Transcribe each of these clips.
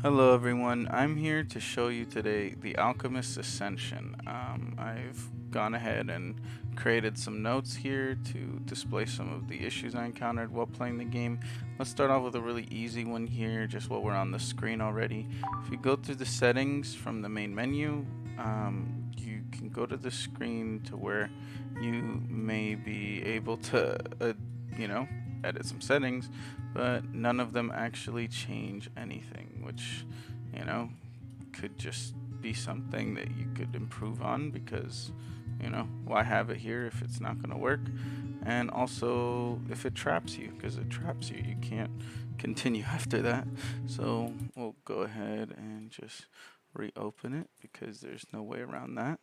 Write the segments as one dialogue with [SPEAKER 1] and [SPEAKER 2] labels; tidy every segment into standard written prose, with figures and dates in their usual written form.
[SPEAKER 1] Hello everyone, I'm here to show you today the Alchemist Ascension. I've gone ahead and created some notes here to display some of the issues I encountered while playing the game. Let's start off with a really easy one here, just while we're on the screen already. If you go through the settings from the main menu, you can go to the screen to where you may be able to, you know, edit some settings, but none of them actually change anything, which, you know, could just be something that you could improve on because, why have it here if it's not going to work? And also, if it traps you, because it traps you, you can't continue after that. So we'll go ahead and just reopen it because there's no way around that.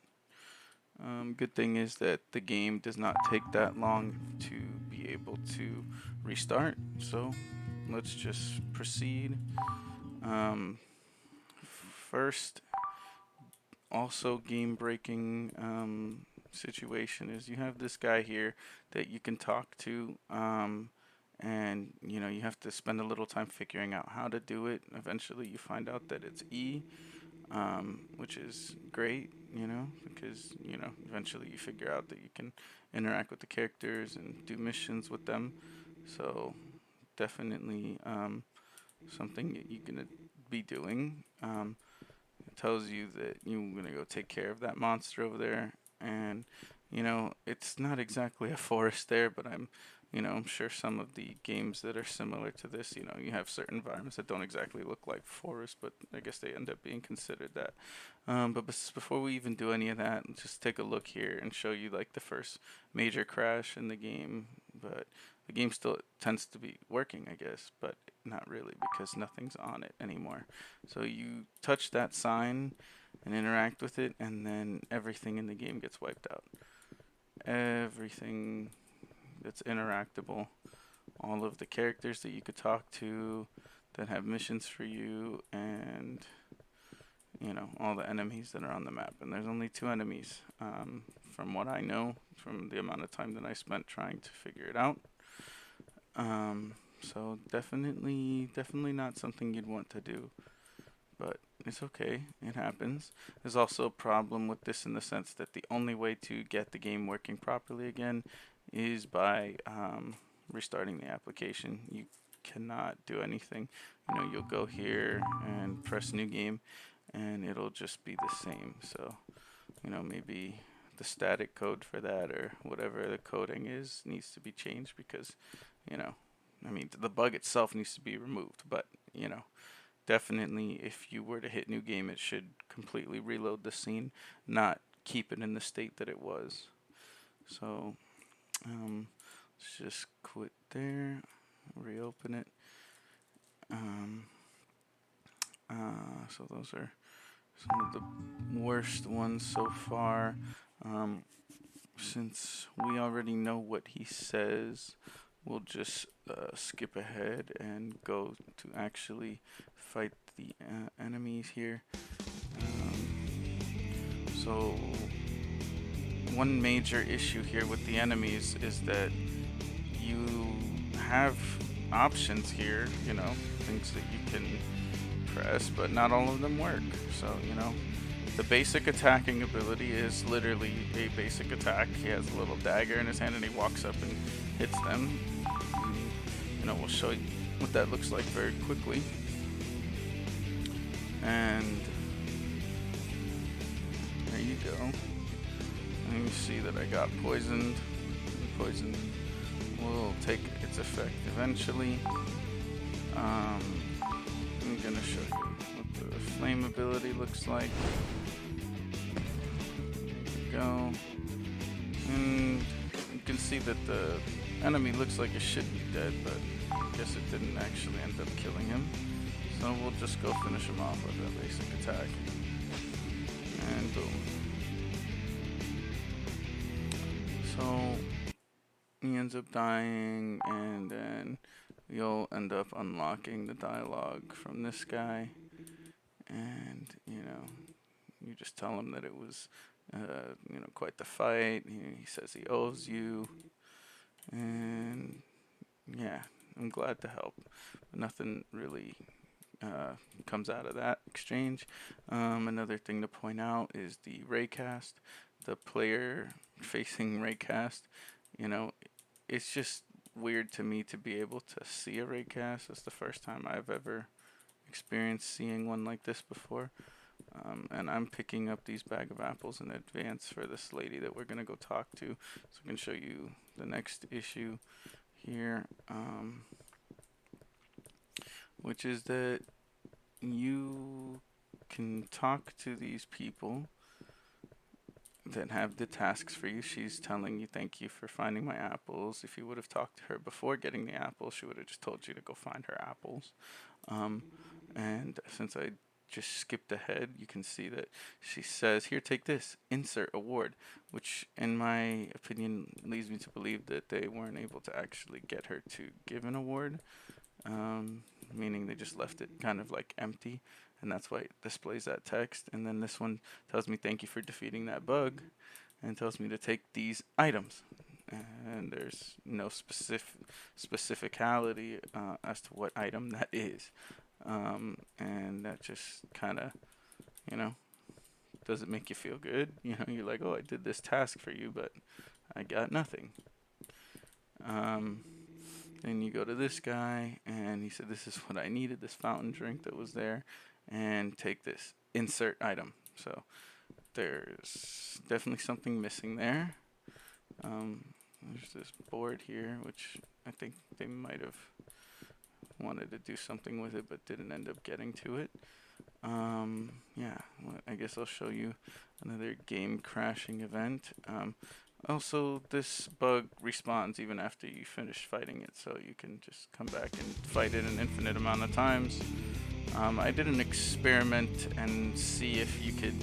[SPEAKER 1] Good thing is that the game does not take that long to be able to restart. So let's just proceed. Um, First, also game breaking situation is you have this guy here that you can talk to. And you have to spend a little time figuring out how to do it. Eventually, you find out that it's E, which is great, because eventually you figure out that you can interact with the characters and do missions with them. So definitely something that you're gonna be doing. It tells you that you're gonna go take care of that monster over there, and it's not exactly a forest there, but I'm sure some of the games that are similar to this, you have certain environments that don't exactly look like forest, but I guess they end up being considered that. But before we even do any of that, let's just take a look here and show you like the first major crash in the game. But the game still tends to be working, I guess, but not really because nothing's on it anymore. So you touch that sign and interact with it, and then everything in the game gets wiped out. Everything that's interactable, all of the characters that you could talk to that have missions for you, and all the enemies that are on the map. And there's only two enemies, from what I know, from the amount of time that I spent trying to figure it out. So definitely not something you'd want to do, but it's okay. It happens. There's also a problem with this in the sense that the only way to get the game working properly again is by restarting the application. You cannot do anything. You'll go here and press new game, and it'll just be the same. So, maybe the static code for that or whatever the coding is needs to be changed because, you know, the bug itself needs to be removed, but, definitely if you were to hit new game, it should completely reload the scene, not keep it in the state that it was. So, let's just quit there, reopen it. Um, so those are some of the worst ones so far. Um, since we already know what he says, we'll just skip ahead and go to actually fight the enemies here. So one major issue here with the enemies is that you have options here, things that you can press, but not all of them work. So, the basic attacking ability is literally a basic attack. He has a little dagger in his hand and he walks up and hits them. We'll show you what that looks like very quickly. And there you go. And you see that I got poisoned. Poison will take its effect eventually. I'm gonna show you what the flame ability looks like. There we go. And you can see that the enemy looks like it should be dead, but I guess it didn't actually end up killing him. So we'll just go finish him off with a basic attack. And boom. So he ends up dying, and then you'll end up unlocking the dialogue from this guy. And, you just tell him that it was, quite the fight. He says he owes you. And, yeah, I'm glad to help. But nothing really comes out of that exchange. Another thing to point out is the Raycast, the player facing Raycast. You know, it's just weird to me to be able to see a Raycast. It's the first time I've ever experienced seeing one like this before. And I'm picking up these bag of apples in advance for this lady that we're gonna go talk to, so I can show you the next issue here, which is that you can talk to these people that have the tasks for you. She's telling you, thank you for finding my apples. If you would have talked to her before getting the apples, she would have just told you to go find her apples. And since I just skipped ahead, you can see that she says, here, take this, insert award, which in my opinion leads me to believe that they weren't able to actually get her to give an award, meaning they just left it kind of like empty, and that's why it displays that text. And then this one tells me, thank you for defeating that bug, and tells me to take these items. And there's no specificality as to what item that is. And that just kind of, you know, doesn't make you feel good. You know, you're like, oh, I did this task for you, but I got nothing. Then you go to this guy, and he said, this is what I needed, this fountain drink that was there, and take this, insert item. So there's definitely something missing there. There's this board here, which I think they might have wanted to do something with it, but didn't end up getting to it. Yeah, well, I guess I'll show you another game crashing event. Also, this bug respawns even after you finish fighting it, so you can just come back and fight it an infinite amount of times. I did an experiment and see if you could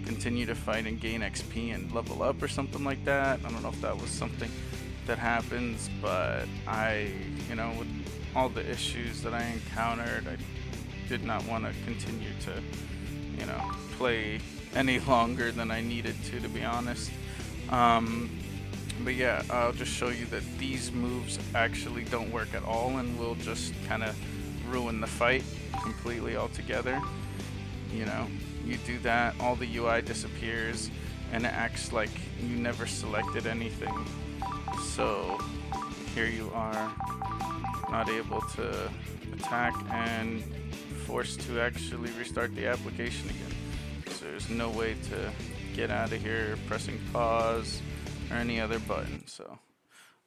[SPEAKER 1] continue to fight and gain XP and level up or something like that. I don't know if that was something that happens, but you know, with all the issues that I encountered, I did not want to continue to, you know, play any longer than I needed to be honest. But yeah, I'll just show you that these moves actually don't work at all and will just kind of ruin the fight completely altogether. You know, you do that, all the UI disappears, and it acts like you never selected anything. So here you are, not able to attack and forced to actually restart the application again. So there's no way to get out of here pressing pause or any other button. So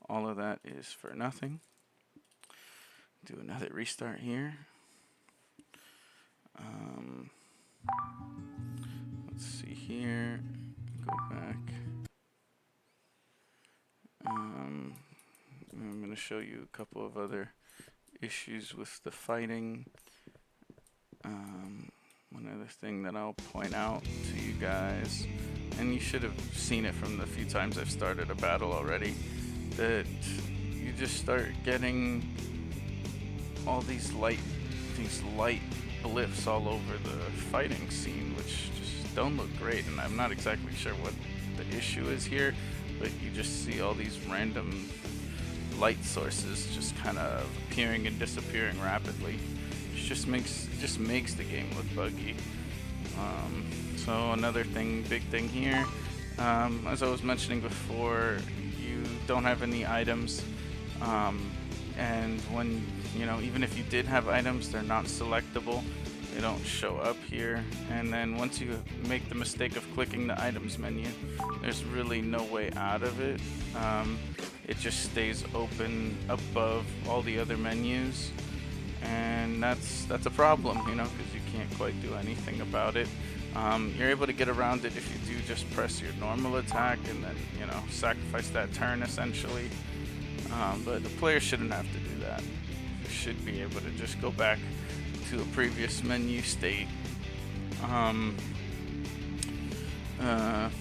[SPEAKER 1] all of that is for nothing. Do another restart here. Let's see here. Go back. I'm going to show you a couple of other issues with the fighting. One other thing that I'll point out to you guys, and you should have seen it from the few times I've started a battle already, that you just start getting all these light blips all over the fighting scene, which just don't look great, and I'm not exactly sure what the issue is here, but you just see all these random light sources just kind of appearing and disappearing rapidly. It just makes the game look buggy. So another big thing here, as I was mentioning before, you don't have any items, and when, you know, even if you did have items, they're not selectable. They don't show up here. And then once you make the mistake of clicking the items menu, there's really no way out of it. It just stays open above all the other menus, and that's a problem, you know, because you can't quite do anything about it. You're able to get around it if you do just press your normal attack and then, you know, sacrifice that turn essentially. But the player shouldn't have to do that. You should be able to just go back to a previous menu state.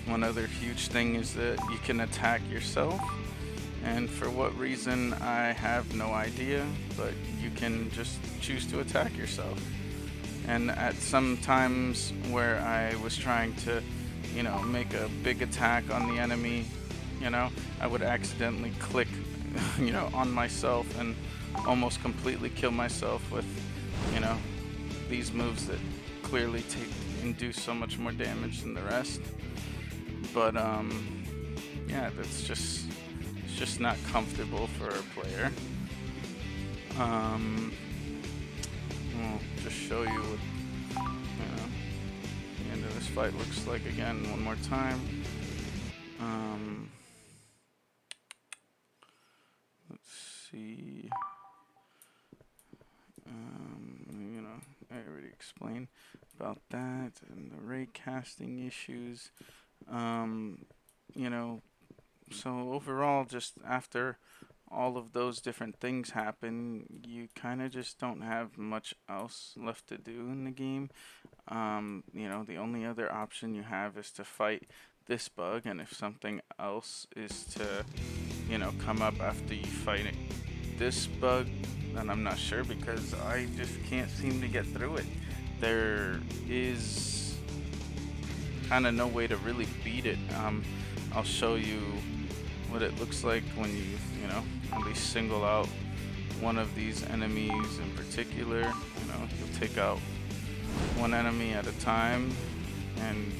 [SPEAKER 1] One other huge thing is that you can attack yourself, and for what reason I have no idea, but you can just choose to attack yourself. And at some times where I was trying to, you know, make a big attack on the enemy, you know, I would accidentally click, you know, on myself and almost completely kill myself with, you know, these moves that clearly and do so much more damage than the rest. But yeah, it's just not comfortable for a player. I'll just show you what the end of this fight looks like again one more time. Let's see. I already explained about that and the raycasting issues. So overall, just after all of those different things happen, you kind of just don't have much else left to do in the game. The only other option you have is to fight this bug, and if something else is to, come up after you fight this bug, then I'm not sure, because I just can't seem to get through it. There is kind of no way to really beat it. I'll show you what it looks like when you at least single out one of these enemies in particular. You'll take out one enemy at a time and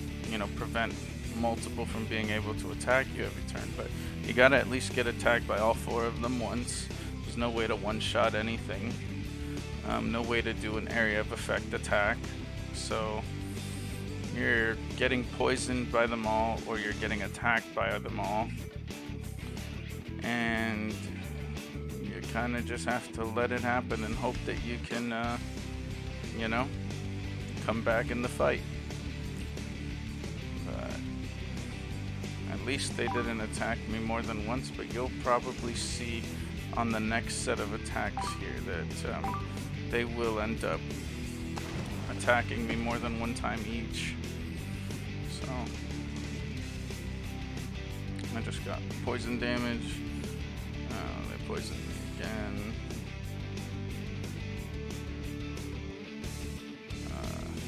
[SPEAKER 1] prevent multiple from being able to attack you every turn, but you gotta at least get attacked by all 4 of them once. There's no way to one-shot anything, no way to do an area of effect attack, so you're getting poisoned by them all or you're getting attacked by them all, and you kind of just have to let it happen and hope that you can come back in the fight. But at least they didn't attack me more than once, but you'll probably see on the next set of attacks here that they will end up attacking me more than one time each. So I just got poison damage. They poisoned me again.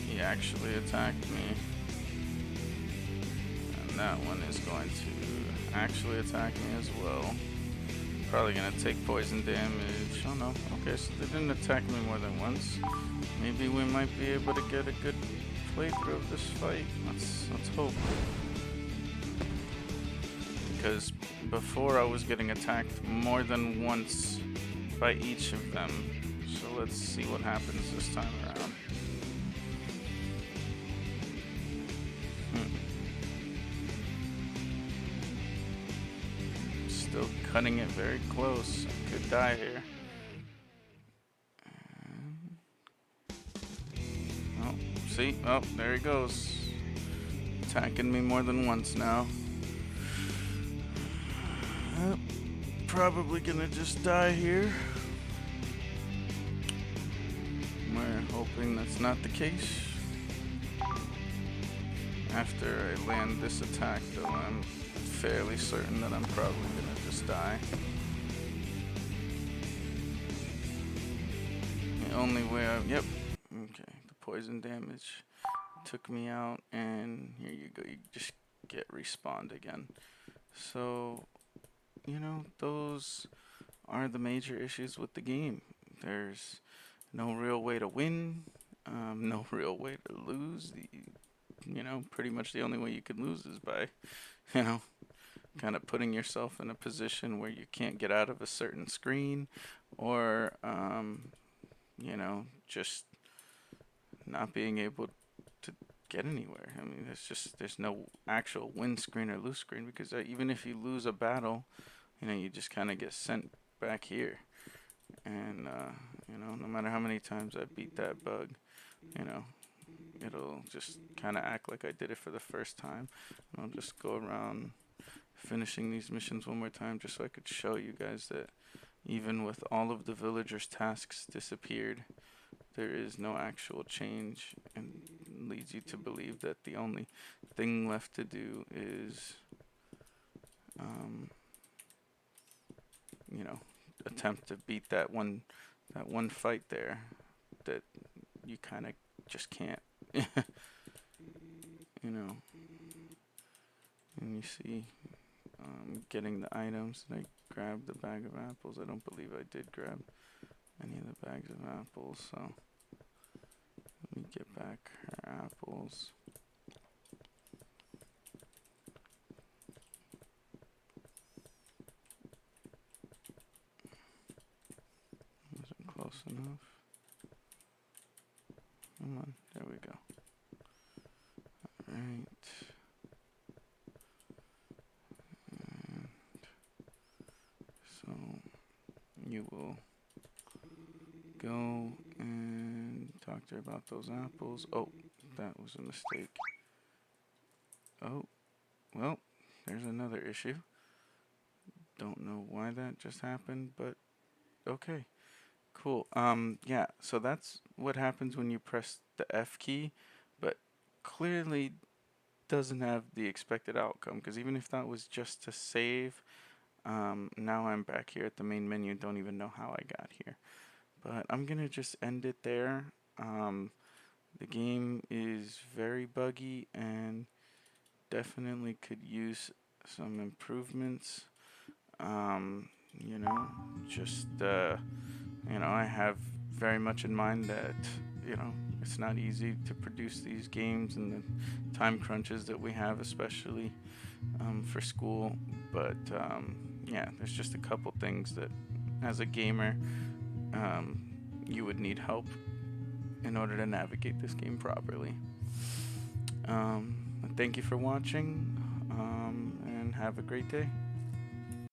[SPEAKER 1] He actually attacked me, and that one is going to actually attack me as well. Probably gonna take poison damage. Oh no, okay, so they didn't attack me more than once. Maybe we might be able to get a good playthrough of this fight. Let's hope. Because before I was getting attacked more than once by each of them. So let's see what happens this time around. Still cutting it very close. Could die here. Oh, see? Oh, there he goes. Attacking me more than once now. Probably gonna just die here. We're hoping that's not the case. After I land this attack, though, I'm fairly certain that I'm probably gonna just die. The only way yep. Okay, the poison damage took me out, and here you go. You just get respawned again. So, those are the major issues with the game. There's no real way to win, no real way to lose. Pretty much the only way you can lose is by, kind of putting yourself in a position where you can't get out of a certain screen, or, just not being able to get anywhere. I mean, there's no actual win screen or lose screen, because even if you lose a battle, you just kind of get sent back here. And, no matter how many times I beat that bug, it'll just kind of act like I did it for the first time. And I'll just go around finishing these missions one more time just so I could show you guys that even with all of the villagers' tasks disappeared, there is no actual change, and leads you to believe that the only thing left to do is attempt to beat that one fight there that you kind of just can't. And you see, getting the items, and I grabbed the bag of apples. I don't believe I did grab any of the bags of apples, so back her apples. Wasn't close enough. Come on, there we go. Alright. And so you will go and talk to her about those apples. Oh, that was a mistake. Oh, well, there's another issue. Don't know why that just happened, but okay. Cool. Yeah, so that's what happens when you press the F key, but clearly doesn't have the expected outcome, because even if that was just to save, now I'm back here at the main menu, don't even know how I got here. But I'm gonna just end it there. The game is very buggy and definitely could use some improvements. You know, just I have very much in mind that it's not easy to produce these games and the time crunches that we have, especially for school. But yeah, there's just a couple things that, as a gamer, um, you would need help in order to navigate this game properly. Thank you for watching, and have a great day.